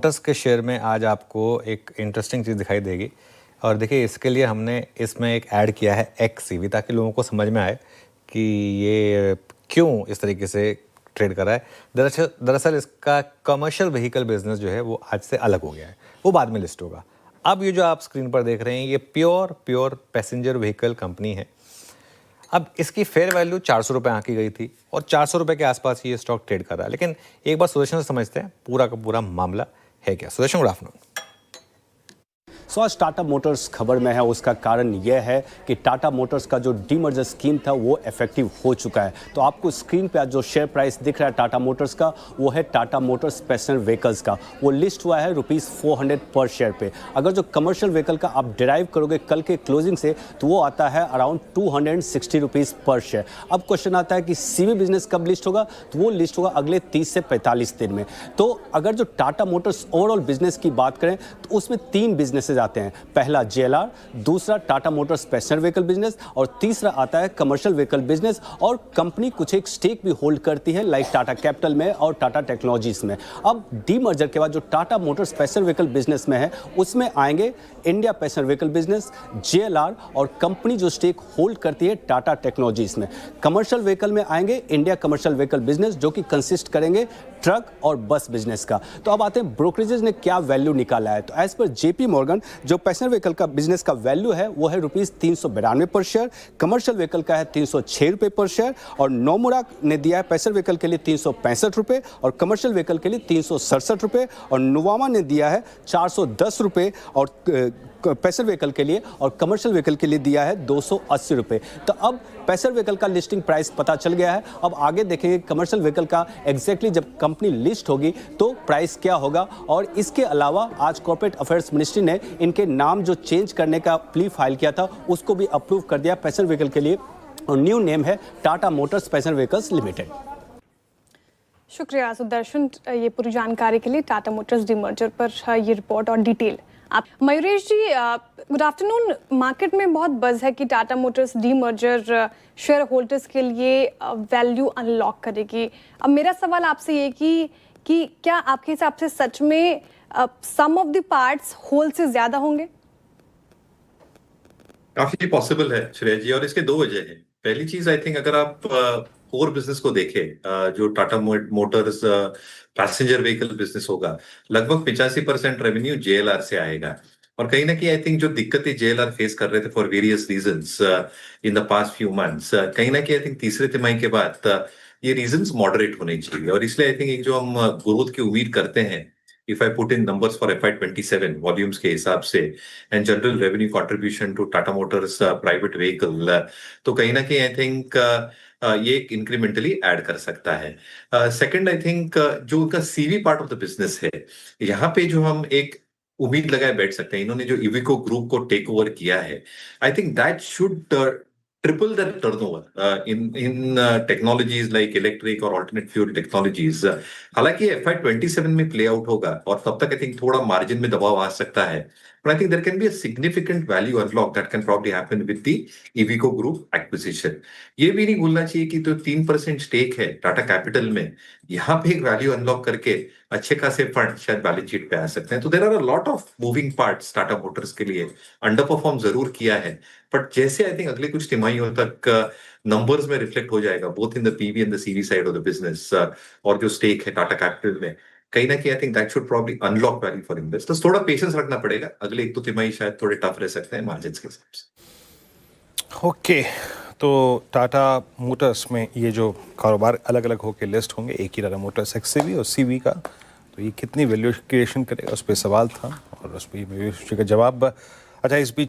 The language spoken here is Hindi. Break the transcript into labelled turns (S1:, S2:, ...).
S1: मोटर्स के शेयर में आज आपको एक इंटरेस्टिंग चीज़ दिखाई देगी और देखिए इसके लिए हमने इसमें एक ऐड किया है XCV ताकि लोगों को समझ में आए कि ये क्यों इस तरीके से ट्रेड कर रहा है। दरअसल इसका कमर्शियल व्हीकल बिजनेस जो है वो आज से अलग हो गया है, वो बाद में लिस्ट होगा। अब ये जो आप स्क्रीन पर देख रहे हैं ये प्योर पैसेंजर व्हीकल कंपनी है। अब इसकी फेयर वैल्यू 400 रुपये आंकी गई थी और 400 रुपये के आसपास ये स्टॉक ट्रेड कर रहा है। लेकिन एक बार सुदर्शन से समझते हैं पूरा का पूरा मामला है क्या। Sudarshan, good afternoon.
S2: आज टाटा मोटर्स खबर में है, उसका कारण यह है कि टाटा मोटर्स का जो डीमर्जर स्कीम था वो इफेक्टिव हो चुका है। तो आपको स्क्रीन पे आज जो शेयर प्राइस दिख रहा है टाटा मोटर्स का, वो है टाटा मोटर्स पैसेंजर व्हीकल्स का। वो लिस्ट हुआ है ₹400 पर शेयर पे। अगर जो कमर्शियल व्हीकल का आप डिराइव करोगे कल के क्लोजिंग से तो वो आता है अराउंड ₹260 पर शेयर। अब क्वेश्चन आता है कि सीवी बिजनेस कब लिस्ट होगा, तो वो लिस्ट होगा अगले 30 से 45 दिन में। तो अगर जो टाटा मोटर्स ओवरऑल बिजनेस की बात करें तो उसमें 3 बिजनेसेस आते हैं। पहला JLR, दूसरा Tata Motors passenger vehicle business और तीसरा आता है कमर्शियल व्हीकल बिजनेस। और कंपनी कुछ एक स्टेक भी होल्ड करती है लाइक टाटा कैपिटल में और टाटा टेक्नोलॉजीज में। अब डीमर्जर के बाद जो Tata Motors passenger vehicle business में है उसमें आएंगे India passenger vehicle business, JLR और कंपनी जो स्टेक होल्ड करती है टाटा टेक्नोलॉजीज में। कमर्शियल व्हीकल में आएंगे इंडिया कमर्शियल व्हीकल बिजनेस जो कि कंसिस्ट करेंगे ट्रक और बस बिजनेस का। तो अब आते हैं ब्रोकरेजेस ने क्या वैल्यू निकाला है। तो एज पर JP मॉर्गन जो पैसेंजर व्हीकल का बिजनेस का वैल्यू है वो है ₹392 पर शेयर, कमर्शियल व्हीकल का है ₹306 पर शेयर और नोमुरा ने दिया है पैसेंजर व्हीकल के लिए ₹365 और कमर्शियल व्हीकल के लिए ₹367 और नुवामा ने दिया है ₹410 और पैसेंजर व्हीकल के लिए और कमर्शियल व्हीकल के लिए दिया है ₹280। तो अब पैसेंजर व्हीकल का लिस्टिंग प्राइस पता चल गया है। अब आगे देखेंगे कमर्शियल व्हीकल का एग्जैक्टली जब कंपनी लिस्ट होगी तो प्राइस क्या होगा। और इसके अलावा आज कॉर्पोरेट अफेयर्स मिनिस्ट्री ने इनके नाम जो चेंज करने का प्ली फाइल किया था उसको भी अप्रूव कर दिया पैसेंजर व्हीकल के लिए और न्यू नेम है Tata Motors passenger vehicles limited.
S3: शुक्रिया सुदर्शन ये पूरी जानकारी के लिए। टाटा मोटर्स डीमर्जर पर ये रिपोर्ट और डिटेल आप। मयूरेश जी, गुड आफ्टरनून। मार्केट में बहुत बज़ है कि Tata Motors demerger share holders के लिए वैल्यू अनलॉक करेगी। अब मेरा सवाल आपसे ये कि क्या आपके हिसाब से सच में सम ऑफ द पार्ट्स होल से ज्यादा होंगे?
S4: काफी पॉसिबल है श्रेया जी, और इसके 2 वजह हैं। पहली चीज, आई थिंक अगर आप कोर बिजनेस को देखें, जो Tata Motors passenger vehicle business होगा, लगभग 85% रेवेन्यू JLR से आएगा। और कहीं ना कहीं आई थिंक जो दिक्कतें JLR फेस कर रहे थे for various reasons in the past few months, कहीं ना कहीं आई थिंक तीसरे तिमाही के बाद ये रीजंस मॉडरेट होने चाहिए। और इसलिए आई थिंक एक जो हम ग्रोथ की उम्मीद करते हैं, if I put in numbers for FY27 volumes के हिसाब से and general revenue contribution to Tata Motors private vehicle, तो कहीं ना कहीं आई थिंक ये इंक्रीमेंटली ऐड कर सकता है। सेकंड, आई थिंक जो उनका CV part of the business है, यहाँ पे जो हम एक उम्मीद लगाए बैठ सकते हैं, इन्होंने जो इविको ग्रुप को टेक ओवर किया है, I think that should triple their turnover in technologies like electric or alternate fuel technologies. हालांकि FY27 में प्ले आउट होगा और तब तक आई थिंक थोड़ा मार्जिन में दबाव आ सकता है, but I think there can be a significant value unlock that can probably happen with the Iveco Group acquisition. ये भी नहीं भूलना चाहिए कि तो 3% स्टेक है टाटा कैपिटल में, यहाँ पे एक वैल्यू अनलॉक करके अच्छे खासे फंड शायद बैलेंस शीट पे आ सकते हैं। तो there are a lot of moving parts Tata Motors के लिए। अंडर परफॉर्म जरूर किया है, बट जैसे आई थिंक अगले कुछ तिमाहियों तक नंबर्स में रिफ्लेक्ट हो जाएगा both in the PV and the CV side of the business, और जो स्टेक है टाटा कैपिटल में, कहीं ना कहीं I think that should probably unlock value for investors. थोड़ा पेशेंस रखना पड़ेगा, अगले 1-2 तिमाही शायद थोड़े टफ रह सकते हैं मार्जिन्स के हिसाब से।
S1: ओके, तो टाटा मोटर्स में ये जो कारोबार अलग अलग होकर लिस्ट होंगे, एक ही टाटा मोटर्स XCV और CV का, तो ये कितनी वैल्यू क्रिएशन करेगा उस पर सवाल था और उस पर का जवाब। अच्छा, इस बीच